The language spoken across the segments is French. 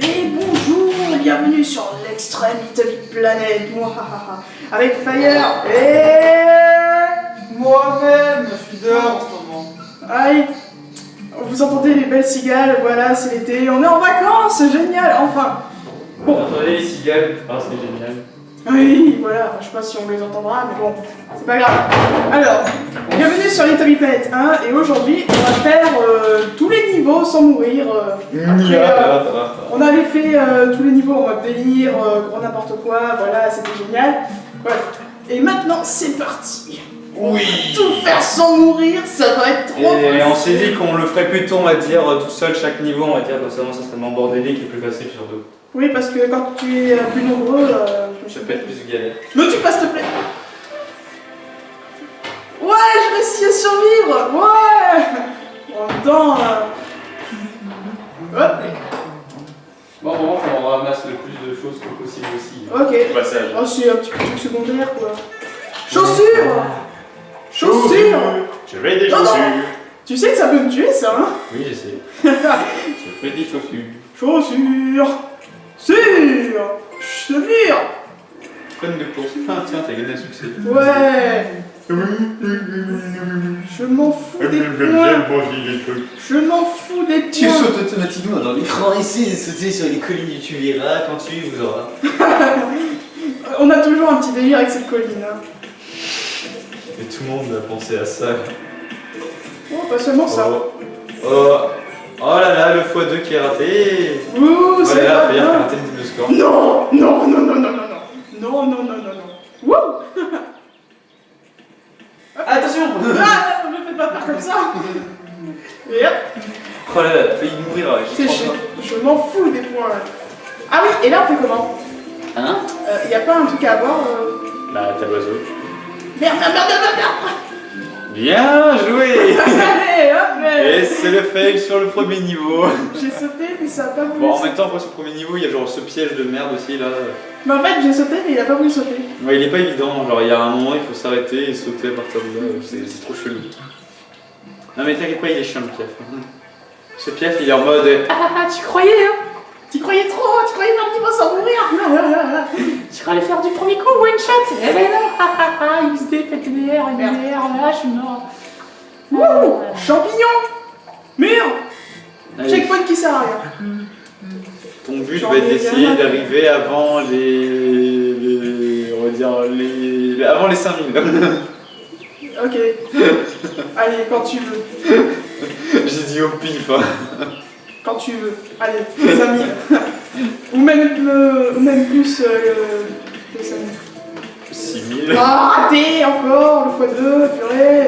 Et bonjour, bienvenue sur l'Extreme Little Planet, avec Fire et moi-même, je suis dehors en ce moment. Aïe. Vous entendez les belles cigales, voilà, c'est l'été, on est en vacances, génial, enfin. Bon, entendez les cigales, ah c'est génial. Oui, voilà, je sais pas si on les entendra, mais bon, c'est pas grave. Alors, bienvenue sur Little Planet 1, et aujourd'hui, on va faire tous les niveaux sans mourir. On avait fait tous les niveaux en mode délire, gros n'importe quoi, voilà, c'était génial. Voilà. Et maintenant, c'est parti. Oui. Tout faire sans mourir, ça va être trop Et facile. on s'est dit qu'on le ferait plutôt, on va dire, tout seul chaque niveau, on va dire, comme ça serait moins bordélique et plus facile sur deux. Oui, parce que quand tu es plus nombreux... Ça peut être plus galère. Ne tue pas, s'il te plaît. Ouais, j'ai réussi à survivre. Ouais. En même temps... Hop. Bon, bon, on ramasse le plus de choses que possible aussi. Ok. Passage. Oh, c'est un petit truc secondaire, quoi. Chaussures. Chaussures. Je veux des Non, non. chaussures. Tu sais que ça peut me tuer, ça, hein? Oui, je sais. Je veux des chaussures. Chaussures. Sûre. Chaussures. Fan de course. Ah tiens, t'as gagné un succès. Ouais. Je m'en fous des points. Je m'en fous des Tu points. sautes automatiquement dans l'écran ici et sauter sur les collines, tu verras quand tu vous auras. On a toujours un petit délire avec cette colline, hein. Et tout le monde a pensé à ça. Oh, pas seulement ça. Oh là là, le x2 qui est raté. Ouh, c'est Voilà, pas Fire qui a bien. raté le score. Non, non, non, non, non, non, non. Non, non, non, non, non. Wouh. Attention. Ah, ne me faites pas peur comme ça. Et hop. Oh là là, t'as failli mourir. C'est je m'en fous des points. Là. Ah oui, et là on fait comment? Hein? Y a pas un truc à avoir Bah, t'as l'oiseau. Merde, merde, merde, merde, merde. Bien joué. Allez, hop. Et c'est le fail sur le premier niveau. J'ai sauté, mais ça a pas voulu. Bon, en même temps, après ce premier niveau, il y a genre ce piège de merde aussi là. Mais en fait, j'ai sauté, mais il a pas voulu sauter. Ouais, il est pas évident. Genre, il y a un moment, il faut s'arrêter et sauter à partir de là. C'est trop chelou. Non, mais t'inquiète pas, il est chiant le piaf. Ce piaf, il est en mode. Ah, tu croyais, hein? Tu croyais trop, tu croyais faire le niveau sans mourir. Tu croyais faire du premier coup, one shot. Eh ben non. XD, PTDR, MDR, là, je suis mort. Wouh, champignon. Mur. Allez, Checkpoint qui sert à rien. ton but J'en va être ai d'essayer rien à d'arriver avant on va dire avant les 5000. Ok. Allez, quand tu veux. J'ai dit au pif. Hein. Quand tu veux. Allez, les amis. ou même plus que 5000. 6000. Ah, raté encore, le x2, purée.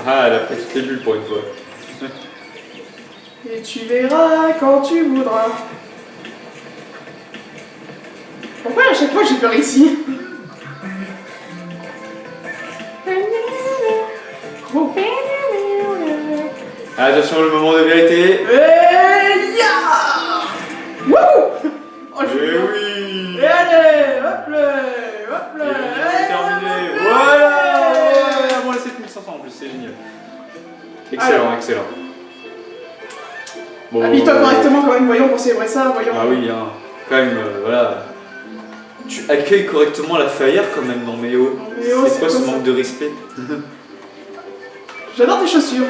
Ah, elle a pris toutes les bulles pour une fois. Et tu verras quand tu voudras. Pourquoi à chaque fois j'ai peur ici? Attention, le moment de vérité. Et ya. Wouh. Oh, je Eh suis bien. oui. Et allez, hop là, hop là. C'est terminé. Allez, Voilà. ouais. Bon, 7500 en plus, c'est génial. Excellent, Alors. excellent. Bon, Habille-toi correctement quand même, voyons pour célébrer ça, voyons. Ah oui, hein. Quand même, voilà. Tu accueilles correctement la Fire quand même, non mais oh. Mais oh, C'est quoi ce ça manque de respect? J'adore tes chaussures.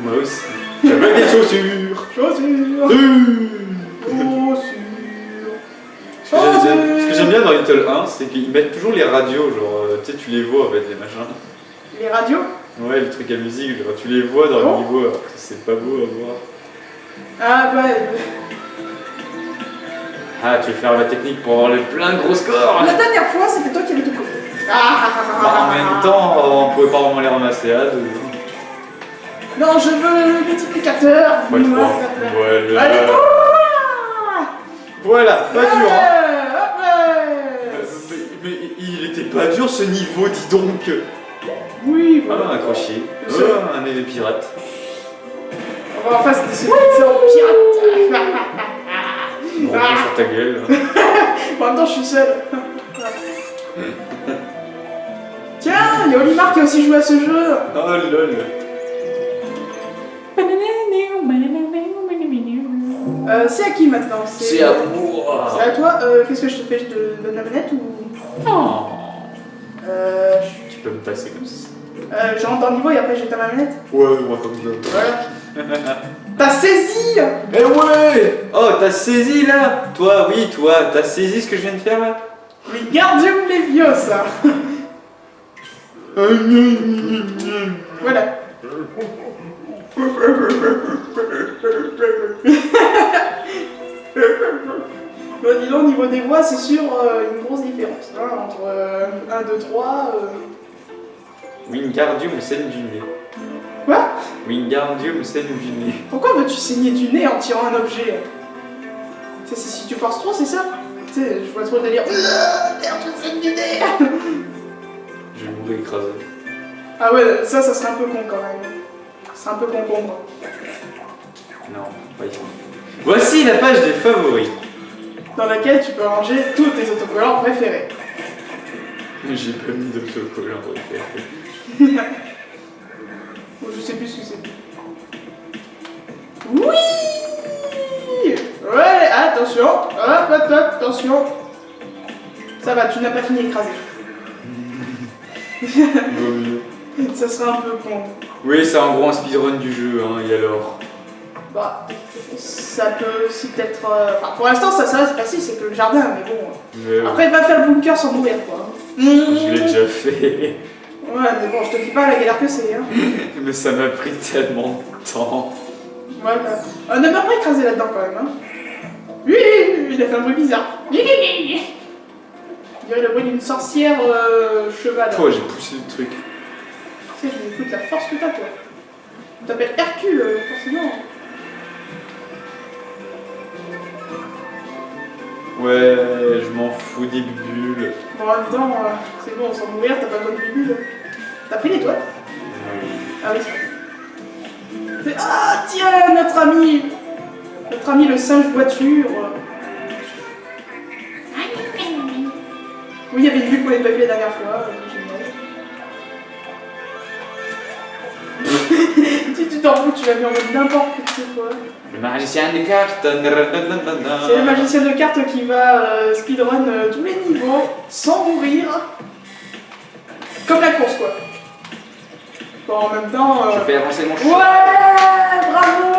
Moi aussi. J'avais des chaussures. Chaussures. Ce que j'aime bien dans Little 1, c'est qu'ils mettent toujours les radios, genre, tu sais, tu les vois avec les machins. Les radios. Ouais, les trucs à musique, genre, tu les vois dans Oh. le niveau, alors que c'est pas beau à voir. Ah ouais. Ah, tu veux faire la technique pour avoir le plein de gros scores. La dernière fois, c'était toi qui avais tout coupé. Bah, en même temps, on pouvait pas vraiment les ramasser à deux. Non, je veux le multiplicateur. Ouais, 3. Voilà. Allez, Voilà, pas dur, hein. hop là. Mais il était pas dur ce niveau, dis donc. Oui, Ah, voilà. un crochet. Je sais. Un épée pirate. On va en face de ce pirate. On reprend sur ta gueule. En même temps, je suis seul. Tiens, il y a Olimar qui a aussi joué à ce jeu. Oh lol. C'est à qui maintenant? C'est à moi. C'est à toi. Qu'est-ce que je te fais? Je te donne la manette ou... Oh. Euh... Tu peux me passer comme ça. Je rentre dans le niveau et après j'éteins ma manette. Ouais, moi comme ça. Voilà. T'as saisi! Eh ouais! Oh, t'as saisi là? Toi, oui, toi, t'as saisi ce que je viens de faire là? Wingardium Leviosa. Voilà. Bon, dis donc, au niveau des voix, c'est sûr une grosse différence hein, entre 1, 2, 3. Wingardium saigne du nez. Quoi? Wingardium saigne du nez. Pourquoi veux-tu saigner du nez en tirant un objet? C'est si tu forces trop, c'est ça? Tu sais, je vois trop le délire. Merde, tu saignes du nez. Je vais mourir écrasé. Ah ouais, ça serait un peu con quand même. C'est un peu concombre. Non, pas ici. Voici la page des favoris. Dans laquelle tu peux ranger tous tes autocollants préférés. J'ai pas mis d'autocollant préféré. Je sais plus ce que c'est. Oui! Ouais, attention! Hop, attention! Ça va, tu n'as pas fini d'écraser. Vaut mieux. Ça serait un peu con. Oui, c'est en gros un speedrun du jeu, hein, et alors? Bah, ça peut aussi peut-être... Enfin, pour l'instant, ça c'est facile, c'est que le jardin, mais bon... Mais, Après, il va faire le bunker sans mourir, quoi. je l'ai déjà fait. Ouais, mais bon, je te dis pas la galère que c'est, hein. Mais ça m'a pris tellement de temps. Voilà. On n'a même pas écrasé là-dedans, quand même, hein. Oui, il a fait un bruit bizarre. On dirait le bruit d'une sorcière cheval. Toi, j'ai poussé le truc. Tu sais, je m'écoute la force que t'as, toi. Tu t'appelles Hercule, forcément. Ouais, je m'en fous des bulles. Bon, en même temps, c'est bon, sans mourir, t'as pas besoin de bibule. T'as pris l'étoile? Ah oui, c'est vrai. Ah, tiens, notre ami le singe voiture. Oui, il y avait une bulle qu'on n'avait pas vu la dernière fois. Génial. Si tu t'en fous, tu l'as mis en mode n'importe quoi. Le magicien des cartes. C'est le magicien de cartes qui va speedrun tous les niveaux sans mourir. Comme la course, quoi. Bon, en même temps. Je fais avancer mon cheval. Ouais! Bravo!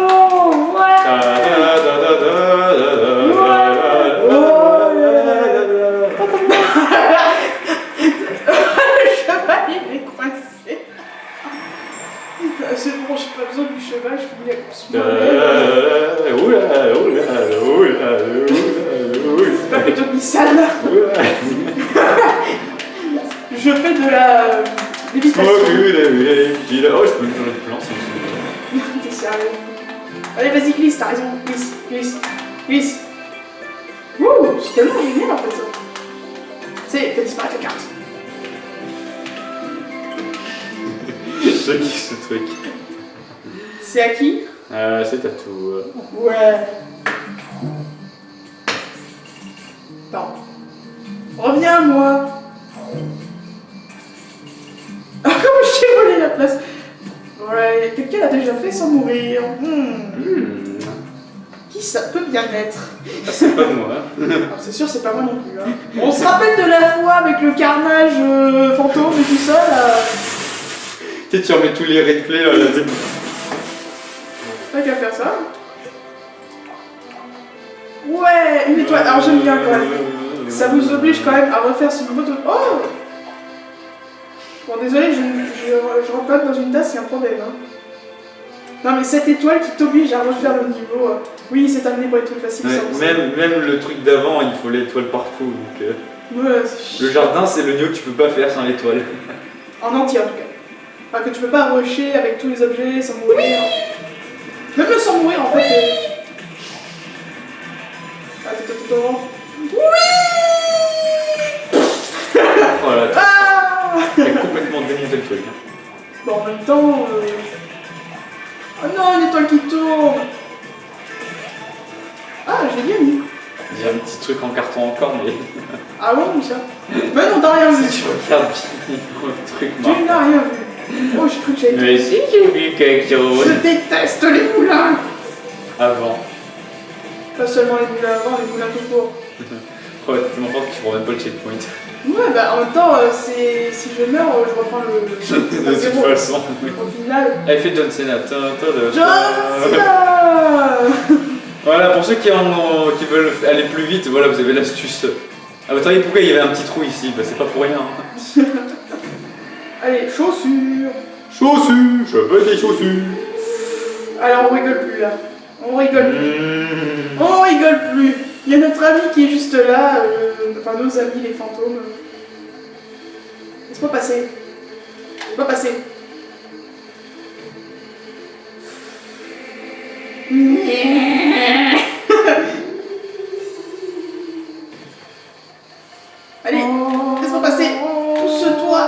Le cheval, il est coincé. C'est bon, j'ai pas besoin du cheval, je finis la course. C'est pas plutôt glissade là. Je fais de la lévitation. Oh, je peux me changer de plan si je veux. T'es sérieux? Allez, vas-y, glisse, t'as raison. Glisse, glisse, glisse. Ouh, c'est tellement génial en fait ça. C'est, fais disparaître la carte. Je kiffe ce truc. C'est à qui? C'est à tout. Ouais. Attends. Reviens à moi. Ah, comment j'ai volé la place? Ouais, quelqu'un l'a déjà fait sans mourir. Qui ça peut bien être? Ah, c'est pas moi. Ah, c'est sûr, c'est pas moi non plus. Hein. On se rappelle de la fois avec le carnage fantôme et tout ça là. Tu sais, tu remets tous les replays là. Pas qu'à faire ça. Ouais, une étoile. Alors j'aime bien quand même. Ça vous oblige quand même à refaire ce niveau de... Oh! Bon, désolé, je rentre quand même dans une tasse, il y a un problème. Hein. Non, mais cette étoile qui t'oblige à refaire le niveau... Oui, c'est terminé pour les trucs faciles. Ouais, même le truc d'avant, il faut l'étoile partout. Donc, ouais, le jardin, c'est le niveau que tu peux pas faire sans l'étoile. En entier, en tout cas. Enfin, que tu peux pas rusher avec tous les objets sans mourir. Oui, même le sans mourir, en fait. Attends. Voilà, Ah! t'as complètement démonté le truc. Bon, en même temps... Oh non, une étoile qui tourne! Ah, j'ai bien mis. Il y a un petit truc en carton encore, mais... Ah bon, où ça? Mais non, t'as rien vu. Si tu regardes bien le truc Tu n'as rien vu. Oh, j'ai cru que j'avais... Mais si j'ai vu quelque chose. Je déteste les moulins! Avant. Pas seulement les boules à avant, les boules à tout court. Oh, t'es tellement fort que tu prends même pas le checkpoint. Ouais, bah en même temps, si je meurs, je reprends le. De toute façon. Au final. Elle fait John Cena. John Cena. Voilà, pour ceux qui veulent aller plus vite, voilà, vous avez l'astuce. Ah, vous savez pourquoi il y avait un petit trou ici? Bah, c'est pas pour rien. Allez, chaussures. Chaussures, je veux des chaussures. Alors on rigole plus là. On rigole plus. On rigole plus. Il y a notre ami qui est juste là, enfin nos amis les fantômes. Laisse-moi passer. Laisse-moi passer. Allez, laisse-moi passer. Pousse-toi.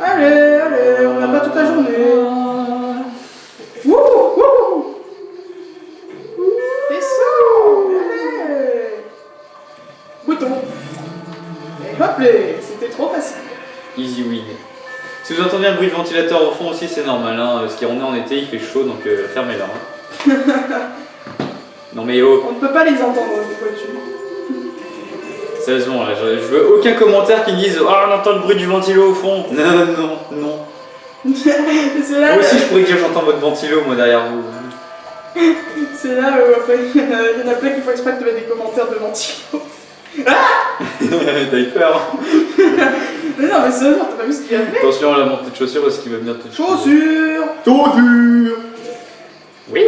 Allez, on n'a pas toute la journée. Wouhou. Descends. Allez. Bouton. Et hop là, c'était trop facile. Easy win. Si vous entendez un bruit de ventilateur au fond aussi, c'est normal, hein, parce qu'on est en été, il fait chaud, donc fermez-la. Hein. Non mais oh, On ne peut pas les entendre, les voitures. sérieusement, là, je veux aucun commentaire qui me dise « Ah, on entend le bruit du ventilo au fond !» Non. C'est là, Moi aussi, je pourrais dire « J'entends votre ventilo, moi, derrière vous. » c'est là où après, il y en a plein qui font exprès de mettre des commentaires de ventilo. T'as eu peur. Mais non, mais sérieusement, t'as pas vu ce qu'il a fait? Attention à la montée de chaussures, parce qu'il va venir te Chaussures. Oui.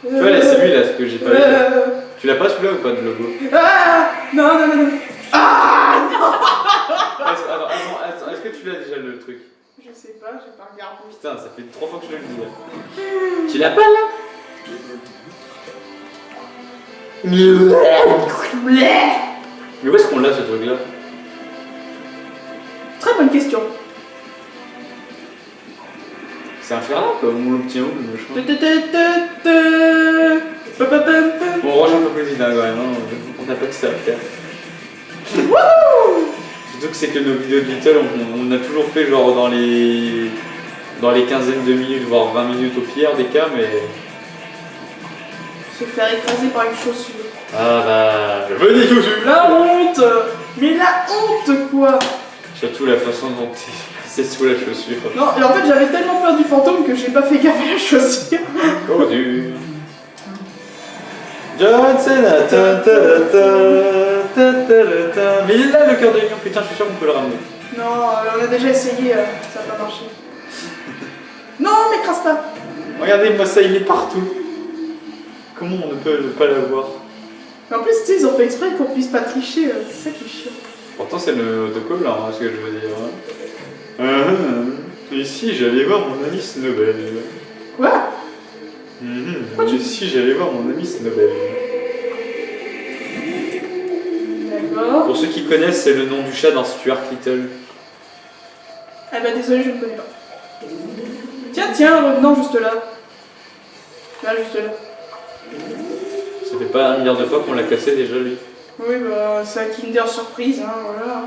Tu vois, là, c'est lui, là, ce que j'ai pas vu. Tu l'as pas, celui-là, ou pas, de logo? Ah non. Ah non. Attends, est-ce que tu l'as déjà, le truc? Je sais pas, j'ai pas regardé. Putain, ça fait 3 fois que je le dis, là. Tu l'as pas, là? Mais où est-ce qu'on l'a, ce truc-là? Très bonne question. C'est infernal, quoi. On l'obtient où, le machin? Bon, on range un peu plus vite, hein, quand même. Hein. On n'a pas que ça à faire. Surtout que c'est que nos vidéos de Little, on a toujours fait genre dans les quinzaines de minutes, voire 20 minutes au pire des cas, mais... Se faire écraser par une chaussure. Ah bah... Je veux des chaussures. La honte. Mais la honte, quoi. Surtout la façon dont c'est sous la chaussure. Non, et en fait, j'avais tellement peur du fantôme que j'ai pas fait gaffe à la chaussure. Oh dur. John Cena. Mais il est là, le cœur de lion. Putain, je suis sûr qu'on peut le ramener. Non, on a déjà essayé, ça n'a pas marché. Non, m'écrase pas. Regardez-moi ça, il est partout. Comment on ne peut ne pas l'avoir? Mais en plus, tu sais, ils ont fait exprès qu'on puisse pas tricher, c'est ça qui est chiant. Pourtant, c'est le autocollant, hein, ce que je veux dire. Ici, j'allais voir mon ami Snowbell. Quoi? Ici, j'allais voir mon ami Snowbell. D'accord. Pour ceux qui connaissent, c'est le nom du chat dans Stuart Little. Ah bah désolé, je ne connais pas. Tiens, revenons juste là. Là, juste là. Ça fait pas 1 milliard de fois qu'on l'a cassé déjà, lui. Oui, bah, c'est un Kinder Surprise, hein, voilà.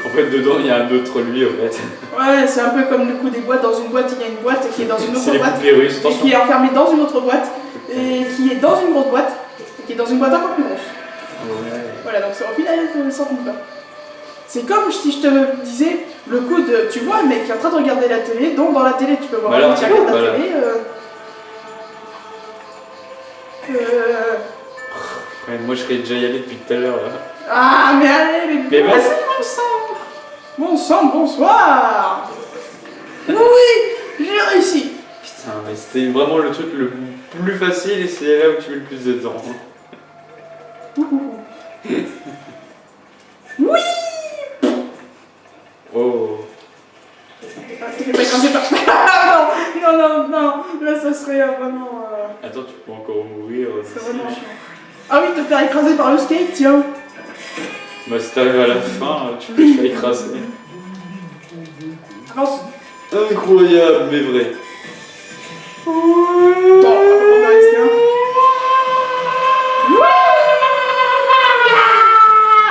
En fait, dedans, il y a un autre lui, en fait. Ouais, c'est un peu comme le coup des boîtes. Dans une boîte, il y a une boîte qui est dans une C'est autre les boîte. poupées russes, Et attention. qui est enfermée dans une autre boîte. Et qui est dans une grosse boîte. Et qui est dans une boîte encore plus grosse. Ouais. Voilà, donc c'est au final, on ne s'en fout pas. C'est comme si je te disais le coup de. Tu vois un mec qui est en train de regarder la télé, donc dans la télé, tu peux voir Bah un alors, mec qui tu regarde vois, la voilà. télé. Ouais, moi, je serais déjà y allé depuis tout à l'heure, là. Ah, mais allez, Mais vas-y, bon sang. Bon sang, bonsoir. Oui, j'ai réussi. Putain, mais c'était vraiment le truc le plus facile et c'est là où tu mets le plus de temps. Oui. Oh. Ah, t'es fait pas écraser par... non, là ça serait vraiment... Attends, tu peux encore mourir. c'est vraiment chiant. Ah oui, te faire écraser par le skate, tiens. Bah, si t'arrives à la fin, tu peux te faire écraser. Avance. Incroyable, mais vrai. Bon, on va rester là.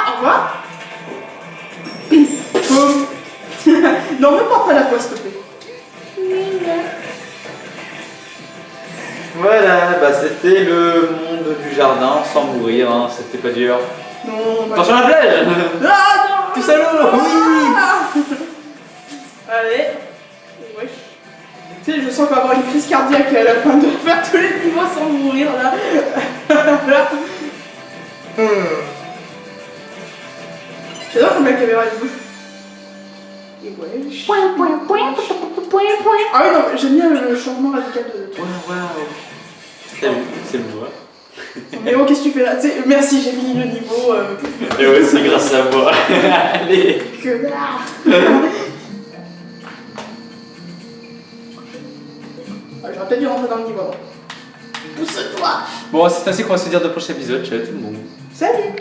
Au revoir. Non, me porte pas la poisse, s'il te plaît. c'était le monde du jardin sans mourir, hein, c'était pas dur. Non, bah... Attention à la flèche. Ah non. Tu salaud. Oui. Allez. Wesh. Tu sais, je sens qu'on va avoir une crise cardiaque à la fin de faire tous les niveaux sans mourir là. Là. J'adore comme la caméra elle bouge. Et wesh. Ah oui, non, j'aime bien le changement radical de. Salut, c'est moi. Mais oh, qu'est-ce que tu fais là? Tu sais, merci, j'ai fini le niveau. Et ouais, c'est grâce à moi. Allez. Que j'aurais peut-être dû rentrer dans le niveau. Pousse-toi. Bon, c'est ainsi qu'on va se dire de prochain épisode. Ciao tout le monde. Salut.